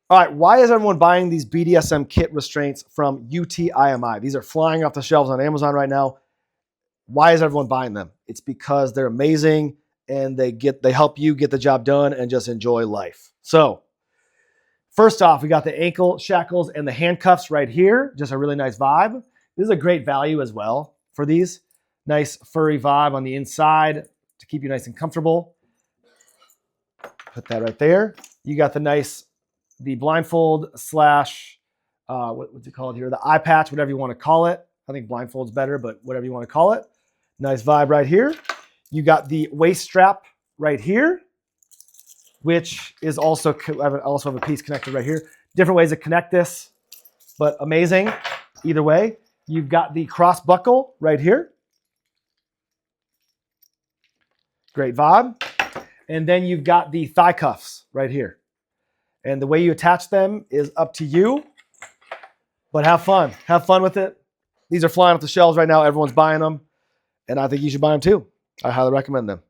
All right, why is everyone buying these BDSM Kit restraints from UTIMI? These are flying off the shelves on Amazon right now. Why is everyone buying them? It's because they're amazing and they help you get the job done and just enjoy life. So, first off, we got the ankle shackles and the handcuffs right here. Just a really nice vibe. This is a great value as well for these. Nice furry vibe on the inside to keep you nice and comfortable. Put that right there. You got the blindfold slash, what's it called here? The eye patch, whatever you want to call it. I think blindfold's better, but whatever you want to call it. Nice vibe right here. You got the waist strap right here, which is also have a piece connected right here. Different ways to connect this, but amazing either way. You've got the cross buckle right here. Great vibe. And then you've got the thigh cuffs right here. And the way you attach them is up to you, but have fun. Have fun with it. These are flying off the shelves right now. Everyone's buying them, and I think you should buy them too. I highly recommend them.